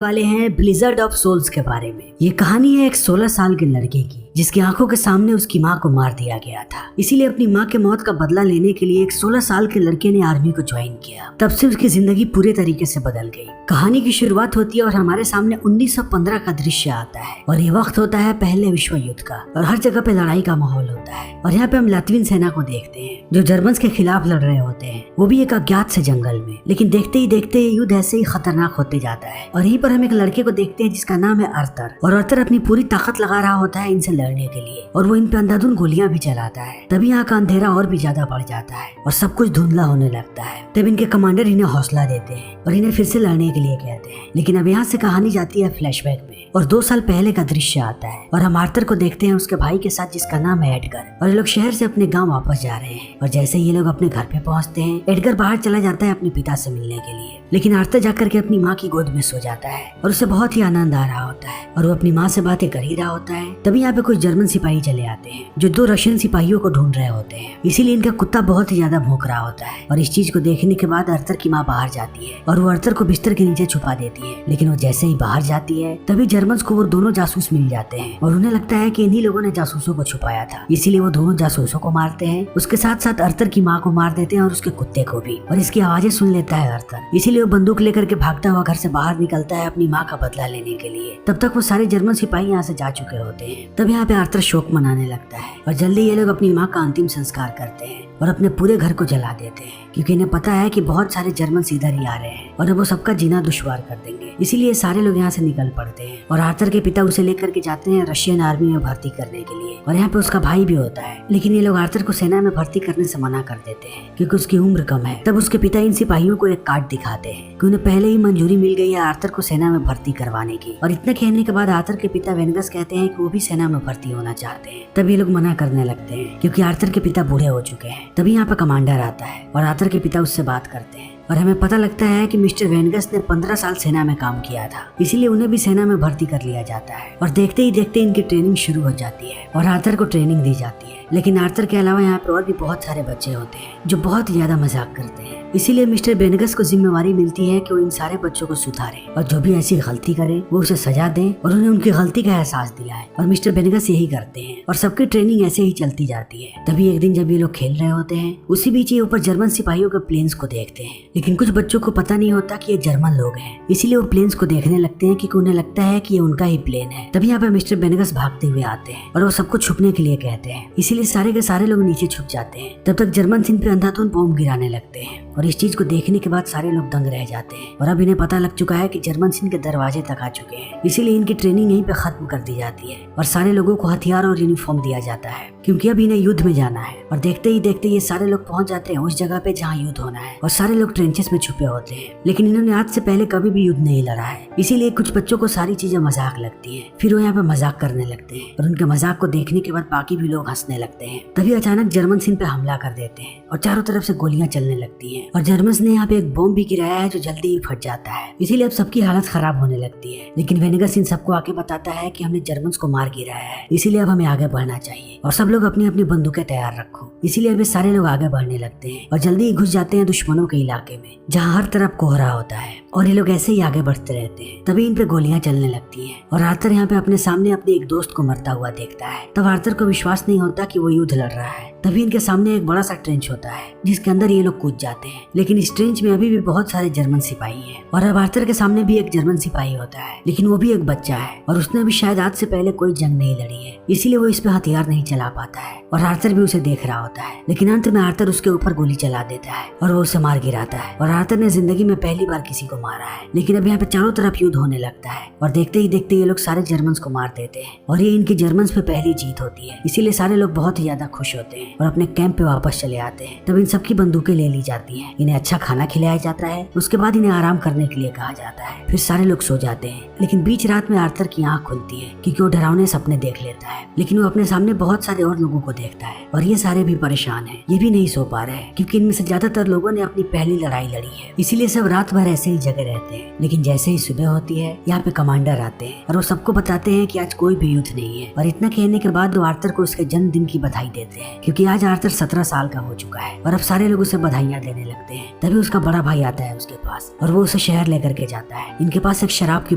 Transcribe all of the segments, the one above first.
वाले हैं blizzard of souls के बारे में। ये कहानी है एक 16 साल के लड़के की जिसकी आंखों के सामने उसकी माँ को मार दिया गया था। इसीलिए अपनी माँ के मौत का बदला लेने के लिए एक 16 साल के लड़के ने आर्मी को ज्वाइन किया। तब से उसकी जिंदगी पूरे तरीके से बदल गई। कहानी की शुरुआत होती है और हमारे सामने 1915 का दृश्य आता है और ये वक्त होता है पहले विश्व युद्ध का और हर जगह पे लड़ाई का माहौल होता है। और यहाँ पे हम लातवियन सेना को देखते हैं जो जर्मन के खिलाफ लड़ रहे होते हैं, वो भी एक अज्ञात से जंगल में। लेकिन देखते ही देखते ये युद्ध ऐसे ही खतरनाक होते जाता है और यहीं पर हम एक लड़के को देखते हैं जिसका नाम है अर्थर। और अर्थर अपनी पूरी ताकत लगा रहा होता है इनसे लड़ने के लिए और वो इन पे अंधाधुंध गोलियां भी चलाता है। तभी यहाँ का अंधेरा और भी ज्यादा बढ़ जाता है और सब कुछ धुंधला होने लगता है। तब इनके कमांडर इन्हें हौसला देते हैं और इन्हें फिर से लड़ने के लिए कहते हैं। लेकिन अब यहाँ से कहानी जाती है फ्लैशबैक में और 2 साल पहले का दृश्य आता है और हम आर्थर को देखते हैं उसके भाई के साथ जिसका नाम है एडगर। और ये लोग शहर से अपने गाँव वापस जा रहे हैं और जैसे ये लोग अपने घर पे पहुँचते हैं एडगर बाहर चला जाता है अपने पिता से मिलने के लिए। लेकिन आर्थर जाकर के अपनी माँ की गोद में सो जाता है और उसे बहुत ही आनंद आ रहा होता है और वो अपनी माँ से बातें कर ही रहा होता है। तभी यहाँ पे कुछ जर्मन सिपाही चले आते हैं जो 2 रशियन सिपाहियों को ढूंढ रहे होते हैं। इसीलिए इनका कुत्ता बहुत ही ज्यादा भौंक रहा होता है और इस चीज को देखने के बाद अर्थर की माँ बाहर जाती है और वो अर्थर को बिस्तर के नीचे छुपा देती है। लेकिन वो जैसे ही बाहर जाती है तभी जर्मन को वो दोनों जासूस मिल जाते हैं और उन्हें लगता है कि इन्हीं लोगों ने जासूसों को छुपाया था। इसीलिए वो दोनों जासूसों को मारते हैं, उसके साथ साथ अर्थर की माँ को मार देते हैं और उसके कुत्ते को भी। और इसकी आवाजें सुन लेता है अर्थर, इसीलिए वो बंदूक लेकर के भागता हुआ घर से बाहर निकलता है अपनी माँ का बदला लेने के लिए। तब तक वो सारे जर्मन सिपाही यहाँ से जा चुके होते हैं। तब यहाँ पे आर्थर शोक मनाने लगता है और जल्दी ये लोग अपनी माँ का अंतिम संस्कार करते हैं और अपने पूरे घर को जला देते हैं क्योंकि इन्हें पता है कि बहुत सारे जर्मन इधर ही आ रहे हैं और अब वो सबका जीना दुश्वार कर देंगे। इसीलिए सारे लोग यहाँ से निकल पड़ते हैं और आर्थर के पिता उसे लेकर के जाते हैं रशियन आर्मी में भर्ती करने के लिए। और यहाँ पे उसका भाई भी होता है लेकिन ये लोग आर्थर को सेना में भर्ती करने से मना कर देते हैं क्योंकि उसकी उम्र कम है। तब उसके पिता इन सिपाहियों को एक कार्ड दिखाते हैं कि उन्हें पहले ही मंजूरी मिल गई है आर्थर को सेना में भर्ती करवाने की। और इतना कहने के बाद आर्थर के पिता वेनगस कहते हैं कि वो भी सेना में भर्ती होना चाहते हैं। तब ये लोग मना करने लगते हैं क्योंकि आर्थर के पिता बूढ़े हो चुके हैं। तभी यहाँ पे कमांडर आता है और आर्थर के पिता उससे बात करते हैं और हमें पता लगता है कि मिस्टर वेनगस ने 15 साल सेना में काम किया था, इसीलिए उन्हें भी सेना में भर्ती कर लिया जाता है। और देखते ही देखते इनकी ट्रेनिंग शुरू हो जाती है और आर्थर को ट्रेनिंग दी जाती है। लेकिन आर्थर के अलावा यहाँ पर और भी बहुत सारे बच्चे होते हैं जो बहुत ज्यादा मजाक करते हैं। इसीलिए मिस्टर वेनगस को जिम्मेवारी मिलती है कि वो इन सारे बच्चों को सुधारे और जो भी ऐसी गलती करे वो उसे सजा दें और उन्हें उनकी गलती का एहसास दिलाए। और मिस्टर वेनगस यही करते हैं और सबकी ट्रेनिंग ऐसे ही चलती जाती है। तभी एक दिन जब ये लोग खेल रहे होते हैं उसी बीच ये ऊपर जर्मन सिपाहियों के प्लेन्स को देखते हैं। लेकिन कुछ बच्चों को पता नहीं होता कि ये जर्मन लोग हैं, इसीलिए वो प्लेन्स को देखने लगते हैं क्योंकि उन्हें लगता है कि ये उनका ही प्लेन है। तभी यहाँ पे मिस्टर वेनगस भागते हुए आते हैं और वो सबको छुपने के लिए कहते हैं, इसीलिए सारे के सारे लोग नीचे छुप जाते हैं। तब तक जर्मन इन पे अंधाधुंध बॉम्ब गिराने लगते हैं और इस चीज को देखने के बाद सारे लोग दंग रह जाते हैं। और अब इन्हें पता लग चुका है कि जर्मन के दरवाजे तक आ चुके हैं, इसीलिए इनकी ट्रेनिंग यहीं पे खत्म कर दी जाती है और सारे लोगों को हथियार और यूनिफॉर्म दिया जाता है क्योंकि अब इन्हें युद्ध में जाना है। और देखते ही देखते ये सारे लोग पहुंच जाते हैं उस जगह पे जहाँ युद्ध होना है और सारे लोग ट्रेंचेस में छुपे होते हैं। लेकिन इन्होंने आज से पहले कभी भी युद्ध नहीं लड़ा है, इसीलिए कुछ बच्चों को सारी चीजें मजाक लगती है। फिर वो यहाँ पे मजाक करने लगते हैं और उनके मजाक को देखने के बाद बाकी भी लोग हंसने लगते हैं। तभी अचानक जर्मन पे हमला कर देते हैं और चारों तरफ से गोलियां चलने लगती हैं और जर्मन ने यहाँ पे एक बॉम्ब भी गिराया है जो जल्दी ही फट जाता है। इसीलिए अब सबकी हालत खराब होने लगती है। लेकिन वेनगस इन सबको आके बताता है कि हमने जर्मन को मार गिराया है, इसीलिए अब हमें आगे बढ़ना चाहिए और सब लोग अपनी अपनी बंदूकें तैयार रखो। इसीलिए अब सारे लोग आगे बढ़ने लगते हैं और जल्दी ही घुस जाते हैं दुश्मनों के इलाके में जहाँ हर तरफ कोहरा होता है और ये लोग ऐसे ही आगे बढ़ते रहते हैं। तभी इन पे गोलियां चलने लगती हैं और आर्थर यहाँ पे अपने सामने अपने एक दोस्त को मरता हुआ देखता है। तब आर्थर को विश्वास नहीं होता कि वो युद्ध लड़ रहा है। तभी इनके सामने एक बड़ा सा ट्रेंच होता है जिसके अंदर ये लोग कूद जाते हैं। लेकिन इस ट्रेंच में अभी भी बहुत सारे जर्मन सिपाही हैं और अब आर्थर के सामने भी एक जर्मन सिपाही होता है, लेकिन वो भी एक बच्चा है और उसने भी शायद आज से पहले कोई जंग नहीं लड़ी है, इसीलिए वो इस पे हथियार नहीं चला पाता है और आर्थर भी उसे देख रहा होता है। लेकिन अंत में आर्थर उसके ऊपर गोली चला देता है और वो उसे मार गिराता है। और आर्थर ने जिंदगी में पहली बार किसी को मारा है। लेकिन अब यहाँ पे चारों तरफ युद्ध होने लगता है और देखते ही देखते ये लोग सारे जर्मन्स को मार देते हैं और ये इनकी जर्मन्स पे पहली जीत होती है। इसीलिए सारे लोग बहुत ही ज्यादा खुश होते हैं और अपने कैंप पे वापस चले आते हैं। तब इन सबकी बंदूकें ले ली जाती हैं, इन्हें अच्छा खाना खिलाया जाता है, उसके बाद इन्हें आराम करने के लिए कहा जाता है। फिर सारे लोग सो जाते हैं। लेकिन बीच रात में आर्थर की आंख खुलती है क्योंकि वो डरावने सपने देख लेता है। लेकिन वो अपने सामने बहुत सारे और लोगों को देखता है और ये सारे भी परेशान हैं। ये भी नहीं सो पा रहे हैं क्योंकि इनमें से ज्यादातर लोगों ने अपनी पहली लड़ाई लड़ाई लड़ी है, इसीलिए सब रात भर ऐसे ही जगे रहते हैं। लेकिन जैसे ही सुबह होती है यहाँ पे कमांडर आते हैं और वो सबको बताते हैं कि आज कोई भी युद्ध नहीं है। और इतना कहने के बाद वो आर्थर को उसके जन्मदिन की बधाई देते हैं, क्योंकि आज आर्थर 17 साल का हो चुका है और अब सारे लोग उसे बधाइयां देने लगते हैं। तभी उसका बड़ा भाई आता है उसके पास और वो उसे शहर लेकर के जाता है। इनके पास एक शराब की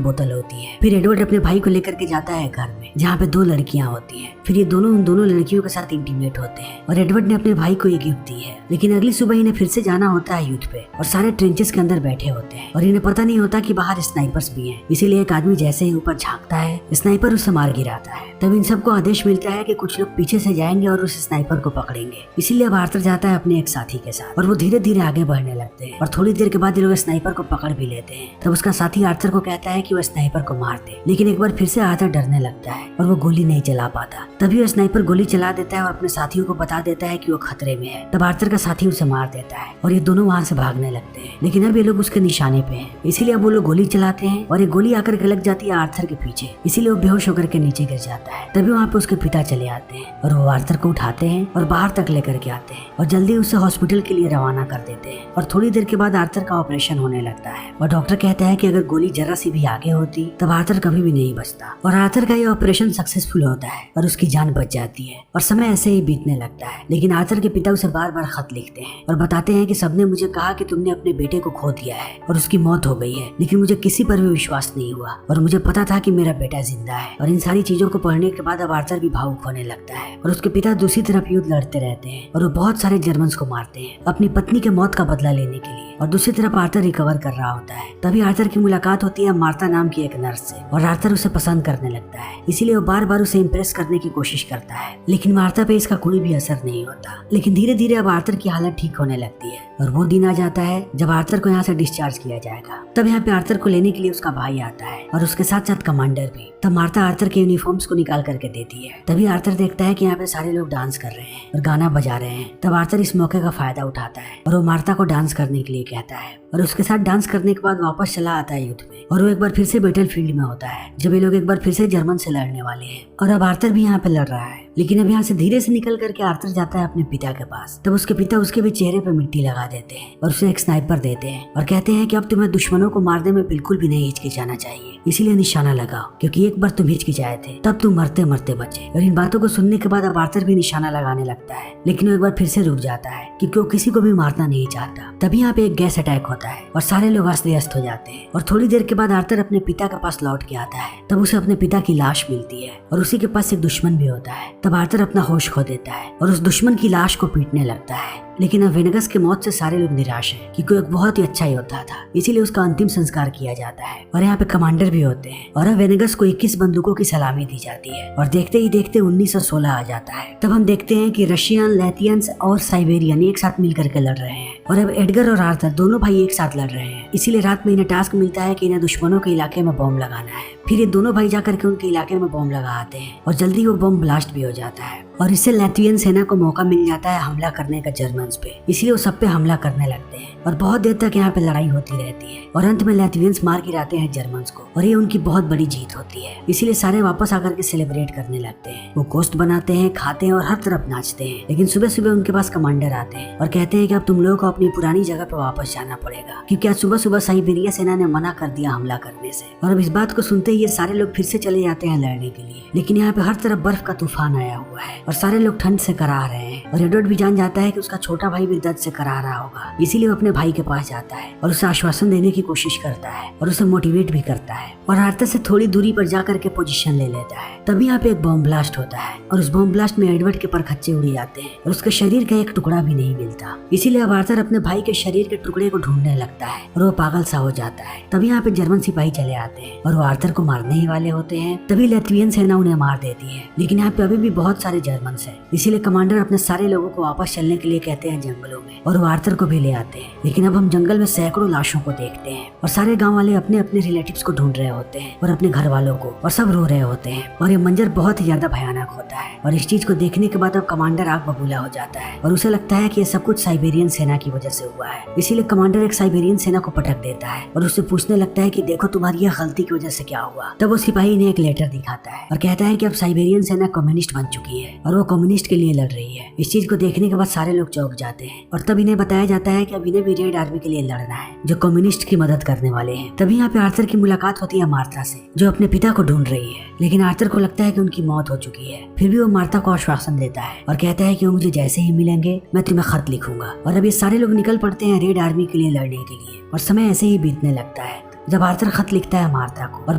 बोतल होती है। फिर एडवर्ड अपने भाई को लेकर के जाता है घर में, जहाँ पे 2 लड़कियां होती हैं। फिर ये दोनों उन दोनों लड़कियों के साथ इंटीमेट होते हैं और एडवर्ड ने अपने भाई को ये गिफ्ट दी है। लेकिन अगली सुबह इन्हें फिर से जाना होता है युद्ध पे और सारे ट्रेंचेस के अंदर बैठे होते हैं और इन्हें पता नहीं होता कि बाहर स्नाइपर्स भी हैं। इसीलिए एक आदमी जैसे ही ऊपर झांकता है, स्नाइपर उसे मार गिराता है। तब इन सबको आदेश मिलता है कि कुछ लोग पीछे से जाएंगे और उस स्नाइपर को पकड़ेंगे। इसीलिए अब आर्थर जाता है अपने एक साथी के साथ और वो धीरे धीरे आगे बढ़ने लगते हैं और थोड़ी देर के बाद ये लोग स्नाइपर को पकड़ भी लेते हैं। तब उसका साथी आर्थर को कहता है कि वो स्नाइपर को मार दे, लेकिन एक बार फिर से आर्थर डरने लगता है और वो गोली नहीं चला पाता। तभी वो स्नाइपर गोली चला देता है और अपने साथियों को बता देता है कि वो खतरे में है। तब आर्थर का साथी उसे मार देता है और ये दोनों वहाँ से भागने लगते हैं। लेकिन अब ये लोग उसके निशाने पे हैं, इसीलिए अब वो लोग गोली चलाते हैं और एक गोली आकर के लग जाती है आर्थर के पीछे, इसीलिए वो बेहोश होकर के नीचे गिर जाता है। तभी वहाँ पे उसके पिता चले आते हैं और वो आर्थर को उठाते हैं और बाहर तक लेकर के आते हैं और जल्दी उसे हॉस्पिटल के लिए रवाना कर देते हैं। और थोड़ी देर के बाद आर्थर का ऑपरेशन होने लगता है और डॉक्टर कहता है कि अगर गोली जरा सी भी आगे होती तब आर्थर कभी भी नहीं बचता। और आर्थर का ये ऑपरेशन सक्सेसफुल होता है और उसकी जान बच जाती है और समय ऐसे ही बीतने लगता है। लेकिन आर्थर के पिता उसे बार बार खत लिखते हैं और बताते हैं कि सबने मुझे कहा कि तुमने अपने बेटे को खो दिया है और उसकी मौत हो गई है, लेकिन मुझे किसी पर भी विश्वास नहीं हुआ और मुझे पता था कि मेरा बेटा जिंदा है। और इन सारी चीजों को पढ़ने के बाद अब आर्थर भी भावुक होने लगता है और उसके पिता दूसरी तरफ युद्ध लड़ते रहते हैं और वो बहुत सारे जर्मन्स को मारते हैं अपनी पत्नी के मौत का बदला लेने के लिए। और दूसरी तरफ आर्थर रिकवर कर रहा होता है। तभी आर्थर की मुलाकात होती है मार्था नाम की एक नर्स से और आर्थर उसे पसंद करने लगता है, इसीलिए वो बार बार उसे इम्प्रेस करने की कोशिश करता है। लेकिन मार्था पे इसका कोई भी असर नहीं होता। लेकिन धीरे धीरे अब आर्थर की हालत ठीक होने लगती है और वो दिन आ जाता है जब आर्थर को यहाँ से डिस्चार्ज किया जाएगा। तब यहाँ पे आर्थर को लेने के लिए उसका भाई आता है और उसके साथ साथ कमांडर भी। तब मार्था आर्थर के यूनिफॉर्म्स को निकाल करके देती है। तभी आर्थर देखता है कि यहाँ पे सारे लोग डांस कर रहे हैं और गाना बजा रहे हैं। तब आर्थर इस मौके का फायदा उठाता है और वो मार्था को डांस करने के लिए कहता है और उसके साथ डांस करने के बाद वापस चला आता है युद्ध में। और वो एक बार फिर से बैटल फील्ड में होता है जब ये लोग एक बार फिर से जर्मन से लड़ने वाले हैं और अब आर्थर भी यहाँ पे लड़ रहा है। लेकिन अब यहाँ से धीरे से निकल करके आर्थर जाता है अपने पिता के पास। तब उसके पिता उसके भी चेहरे पर मिट्टी लगा देते हैं और उसे एक स्नाइपर देते हैं और कहते हैं कि अब तुम्हें दुश्मनों को मारने में बिल्कुल भी नहीं हिचकिचाना चाहिए, इसीलिए निशाना लगाओ, क्योंकि एक बार तुम हिचकिचाए थे तब तुम मरते मरते बचे। और इन बातों को सुनने के बाद अब आर्थर भी निशाना लगाने लगता है, लेकिन वो एक बार फिर से रुक जाता है क्योंकि वो किसी को भी मारना नहीं चाहता। तभी यहाँ पे एक गैस अटैक होता है और सारे लोग अस्त व्यस्त हो जाते हैं। और थोड़ी देर के बाद आर्थर अपने पिता के पास लौट के आता है। तब उसे अपने पिता की लाश मिलती है और उसी के पास एक दुश्मन भी होता है। तब आर्थर अपना होश खो देता है और उस दुश्मन की लाश को पीटने लगता है। लेकिन अब वेनेगस के मौत से सारे लोग निराश हैं क्योंकि एक बहुत ही अच्छा योद्धा था, इसीलिए उसका अंतिम संस्कार किया जाता है। और यहाँ पे कमांडर भी होते हैं और अब वेनेगस को 21 बंदूकों की सलामी दी जाती है और देखते ही देखते 1916 आ जाता है। तब हम देखते हैं कि रशियन, लैथियंस और साइबेरियन एक साथ मिलकर के लड़ रहे हैं और अब एडगर और आर्थर दोनों भाई एक साथ लड़ रहे हैं। इसीलिए रात में इन्हें टास्क मिलता है कि इन्हें दुश्मनों के इलाके में बॉम्ब लगाना है। फिर ये दोनों भाई जाकर के उनके इलाके में बॉम्ब लगा आते हैं और जल्दी वो बॉम्ब ब्लास्ट भी हो जाता है और इससे लैथवियन सेना को मौका मिल जाता है हमला करने का जर्मन्स पे। इसलिए वो सब पे हमला करने लगते हैं और बहुत देर तक यहाँ पे लड़ाई होती रहती है और अंत में लैथवियंस मार गिराते हैं जर्मन्स को और ये उनकी बहुत बड़ी जीत होती है। इसीलिए सारे वापस आकर के सेलिब्रेट करने लगते हैं। वो गोश्त बनाते हैं, खाते हैं और हर तरफ नाचते हैं। लेकिन सुबह सुबह उनके पास कमांडर आते हैं और कहते हैं कि अब तुम लोगों को अपनी पुरानी जगह पे वापस जाना पड़ेगा, क्योंकि आज सुबह सुबह साइबेरिया सेना ने मना कर दिया हमला करने से। और अब इस बात को सुनते ही ये सारे लोग फिर से चले जाते हैं लड़ने के लिए। लेकिन यहाँ पे हर तरफ बर्फ का तूफान आया हुआ है और सारे लोग ठंड से करा रहे हैं और एडवर्ड भी जान जाता है कि उसका छोटा भाई भी दर्द से करा रहा होगा। इसीलिए वो अपने भाई के पास जाता है और उसे आश्वासन देने की कोशिश करता है और उसे मोटिवेट भी करता है और आर्थर से थोड़ी दूरी पर जाकर के पोजीशन ले लेता है। तभी यहाँ पे एक बॉम्ब ब्लास्ट होता है और उस बॉम्ब ब्लास्ट में एडवर्ड के परखच्चे उड़ जाते हैं और उसके शरीर का एक टुकड़ा भी नहीं मिलता। इसीलिए अब आर्थर अपने भाई के शरीर के टुकड़े को ढूंढने लगता है और वो पागल सा हो जाता है। तभी यहाँ पे जर्मन सिपाही चले आते हैं और वो आर्थर को मारने ही वाले होते हैं। तभी लैथवियन सेना उन्हें मार देती है। लेकिन यहाँ पे अभी भी बहुत सारे जर्मन हैं, इसीलिए कमांडर अपने सारे लोगों को वापस चलने के लिए कहते हैं जंगलों में और वो आर्थर को भी ले आते हैं। लेकिन अब हम जंगल में सैकड़ों लाशों को देखते हैं और सारे गांव वाले अपने अपने रिलेटिव्स को ढूंढ रहे होते हैं और अपने घर वालों को, और सब रो रहे होते हैं और ये मंजर बहुत ही ज्यादा भयानक होता है। और इस चीज को देखने के बाद अब कमांडर आग बबूला हो जाता है और उसे लगता है कि ये सब कुछ साइबेरियन सेना की की वजह से हुआ है। इसीलिए कमांडर एक साइबेरियन सेना को पटक देता है और उससे पूछने लगता है कि देखो तुम्हारी यह गलती की वजह से क्या हुआ। तब वो सिपाही ने एक लेटर दिखाता है और कहता है कि अब साइबेरियन सेना कम्युनिस्ट बन चुकी है और वो कम्युनिस्ट के लिए लड़ रही है। इस चीज को देखने के बाद सारे लोग चौंक जाते हैं और तब इन्हें बताया जाता है कि अब इन्हें भी रेड आर्मी के लिए लड़ना है जो कम्युनिस्ट की मदद करने वाले हैं। तभी यहाँ पे आर्थर की मुलाकात होती है मार्था से, जो अपने पिता को ढूंढ रही है। लेकिन आर्थर को लगता है कि उनकी मौत हो चुकी है। फिर भी वो मार्था को आश्वासन देता है और कहता है कि वो मुझे जैसे ही मिलेंगे मैं तुम्हें खत लिखूंगा। और अब ये सारे लोग निकल पड़ते हैं रेड आर्मी के लिए लड़ने के लिए और समय ऐसे ही बीतने लगता है जब आर्थर खत लिखता है मार्था को और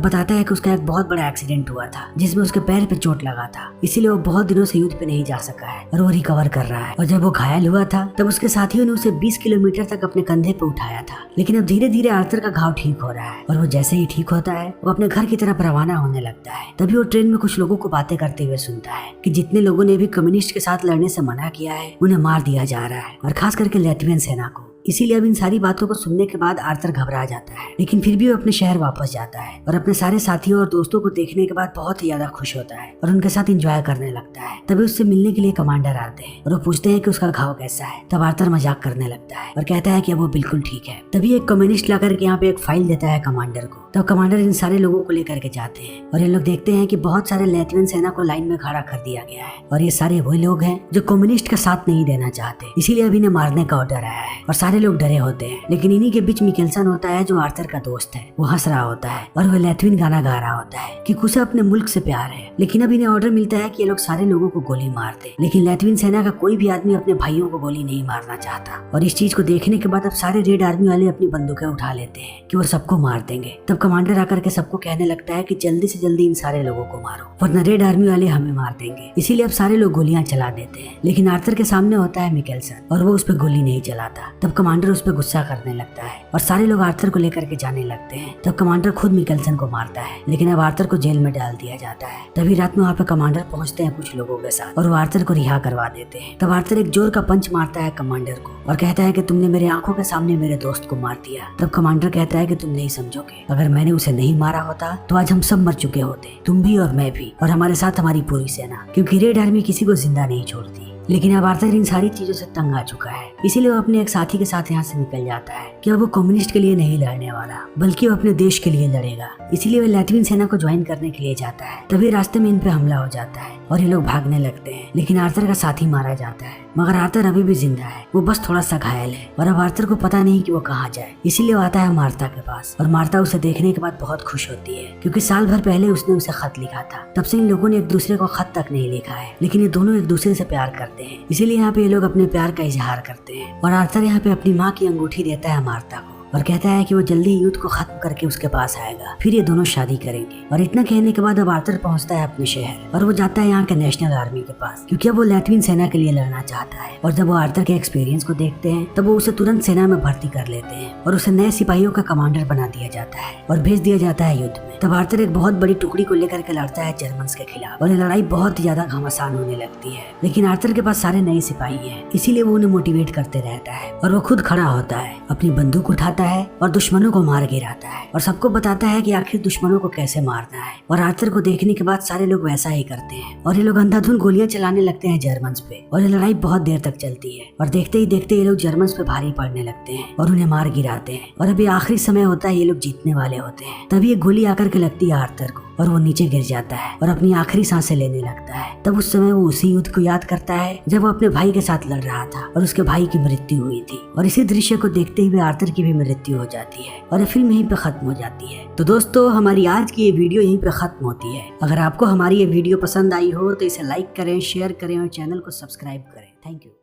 बताता है कि उसका एक बहुत बड़ा एक्सीडेंट हुआ था जिसमें उसके पैर पे चोट लगा था, इसीलिए वो बहुत दिनों से युद्ध पे नहीं जा सका है और वो रिकवर कर रहा है। और जब वो घायल हुआ था तब उसके साथियों ने उसे 20 किलोमीटर तक अपने कंधे पे उठाया था। लेकिन अब धीरे धीरे आर्थर का घाव ठीक हो रहा है और वो जैसे ही ठीक होता है वो अपने घर की तरफ रवाना होने लगता है। तभी वो ट्रेन में कुछ लोगों को बातें करते हुए सुनता है कि जितने लोगों ने भी कम्युनिस्ट के साथ लड़ने से मना किया है उन्हें मार दिया जा रहा है, और खास करके लैटवियन सेना को। इसीलिए अब इन सारी बातों को सुनने के बाद आर्थर घबरा जाता है, लेकिन फिर भी वो अपने शहर वापस जाता है और अपने सारे साथियों और दोस्तों को देखने के बाद बहुत ही ज्यादा खुश होता है और उनके साथ एंजॉय करने लगता है। तभी उससे मिलने के लिए कमांडर आते हैं और वो पूछते हैं कि उसका घाव कैसा है। तब आर्थर मजाक करने लगता है और कहता है कि अब वो बिल्कुल ठीक है। तभी एक कम्युनिस्ट लाकर के यहाँ पे एक फाइल देता है कमांडर को। तब कमांडर इन सारे लोगों को लेकर के जाते हैं और ये लोग देखते हैं कि बहुत सारे लैटवियन सेना को लाइन में खड़ा कर दिया गया है और ये सारे वही लोग हैं जो कम्युनिस्ट का साथ नहीं देना चाहते, इसीलिए अभी इन्हें मारने का ऑर्डर आया है और सारे लोग डरे होते हैं। लेकिन इन्हीं के बीच मिकेल्सन होता है जो आर्थर का दोस्त है। वो हंस रहा होता है और वो लैटवियन गाना गा रहा होता है कि उसे अपने मुल्क से प्यार है। लेकिन अब इन्हें ऑर्डर मिलता है कि ये लोग सारे लोगों को गोली मार दे, लेकिन लैटवियन सेना का कोई भी आदमी अपने भाइयों को गोली नहीं मारना चाहता। और इस चीज को देखने के बाद अब सारे रेड आर्मी वाले अपनी बंदूकें उठा लेते हैं कि वो सबको मार देंगे। तब कमांडर आकर के सबको कहने लगता है कि जल्दी से जल्दी इन सारे लोगों को मारो वरना रेड आर्मी वाले हमें मार देंगे। इसीलिए अब सारे लोग गोलियां चला देते हैं, लेकिन आर्थर के सामने होता है मिकेल्सन और वो उस पर गोली नहीं चलाता। तब कमांडर उस पर गुस्सा करने लगता है और सारे लोग आर्थर को लेकर के जाने लगते हैं। तब कमांडर खुद मिकेल्सन को मारता है, लेकिन अब आर्थर को जेल में डाल दिया जाता है। तभी रात में वहाँ पे कमांडर पहुंचते हैं कुछ लोगों के साथ और वो आर्थर को रिहा करवा देते हैं। तब आर्थर एक जोर का पंच मारता है कमांडर को और कहता है कि तुमने मेरे आंखों के सामने मेरे दोस्त को मार दिया। तब कमांडर कहता है कि तुम नहीं समझोगे, अगर मैंने उसे नहीं मारा होता तो आज हम सब मर चुके होते, तुम भी और मैं भी और हमारे साथ हमारी पूरी सेना, क्योंकि रेड आर्मी किसी को जिंदा नहीं छोड़ती। लेकिन अब आर्थर इन सारी चीजों से तंग आ चुका है, इसीलिए वो अपने एक साथी के साथ यहाँ से निकल जाता है कि अब वो कम्युनिस्ट के लिए नहीं लड़ने वाला बल्कि वो अपने देश के लिए लड़ेगा। इसीलिए वो लैटवियन सेना को ज्वाइन करने के लिए जाता है। तभी रास्ते में इन पे हमला हो जाता है और ये लोग भागने लगते हैं, लेकिन आर्थर का साथी मारा जाता है। मगर आर्थर अभी भी जिंदा है, वो बस थोड़ा सा घायल है और अब आर्थर को पता नहीं कि वो कहाँ जाए। इसीलिए वो आता है मार्था के पास और मार्था उसे देखने के बाद बहुत खुश होती है, क्योंकि साल भर पहले उसने उसे खत लिखा था। तब से इन लोगों ने एक दूसरे को खत तक नहीं लिखा है, लेकिन ये दोनों एक दूसरे से प्यार करते हैं। इसीलिए यहाँ पे ये लोग अपने प्यार का इजहार करते हैं और आर्थर यहाँ पे अपनी माँ की अंगूठी देता है मार्था को और कहता है कि वो जल्दी युद्ध को खत्म करके उसके पास आएगा, फिर ये दोनों शादी करेंगे। और इतना कहने के बाद अब आर्थर पहुंचता है अपने शहर और वो जाता है यहाँ के नेशनल आर्मी के पास, क्योंकि अब वो लैटवियन सेना के लिए लड़ना चाहता है। और जब वो आर्थर के एक्सपीरियंस को देखते हैं तब वो उसे तुरंत सेना में भर्ती कर लेते हैं और उसे नए सिपाहियों का कमांडर बना दिया जाता है और भेज दिया जाता है युद्ध में। तब आर्थर एक बहुत बड़ी टुकड़ी को लेकर के लड़ता है जर्मन्स के खिलाफ और ये लड़ाई बहुत ही ज्यादा घमासान होने लगती है। लेकिन आर्थर के पास सारे नए सिपाही हैं, इसीलिए वो उन्हें मोटिवेट करते रहता है और वो खुद खड़ा होता है, अपनी बंदूक उठाता है और दुश्मनों को मार गिराता है और सबको बताता है कि आखिर दुश्मनों को कैसे मारना है। और आर्थर को देखने के बाद सारे लोग वैसा ही करते हैं और ये लोग अंधाधुंध गोलियां चलाने लगते हैं जर्मन्स पे और ये लड़ाई बहुत देर तक चलती है और देखते ही देखते ये लोग जर्मन्स पे भारी पड़ने लगते हैं और उन्हें मार गिराते हैं। और अभी आखिरी समय होता है, ये लोग जीतने वाले होते हैं। तभी एक गोली आकर के लगती है आर्थर को और वो नीचे गिर जाता है और अपनी आखिरी सांसें लेने लगता है। तब उस समय वो उसी युद्ध को याद करता है जब वो अपने भाई के साथ लड़ रहा था और उसके भाई की मृत्यु हुई थी। और इसी दृश्य को देखते हुए आर्थर की भी मृत्यु हो जाती है और ये फिल्म यहीं पे खत्म हो जाती है। तो दोस्तों, हमारी आज की ये वीडियो यहीं पे खत्म होती है। अगर आपको हमारी ये वीडियो पसंद आई हो तो इसे लाइक करें, शेयर करें और चैनल को सब्सक्राइब करें। Thank you.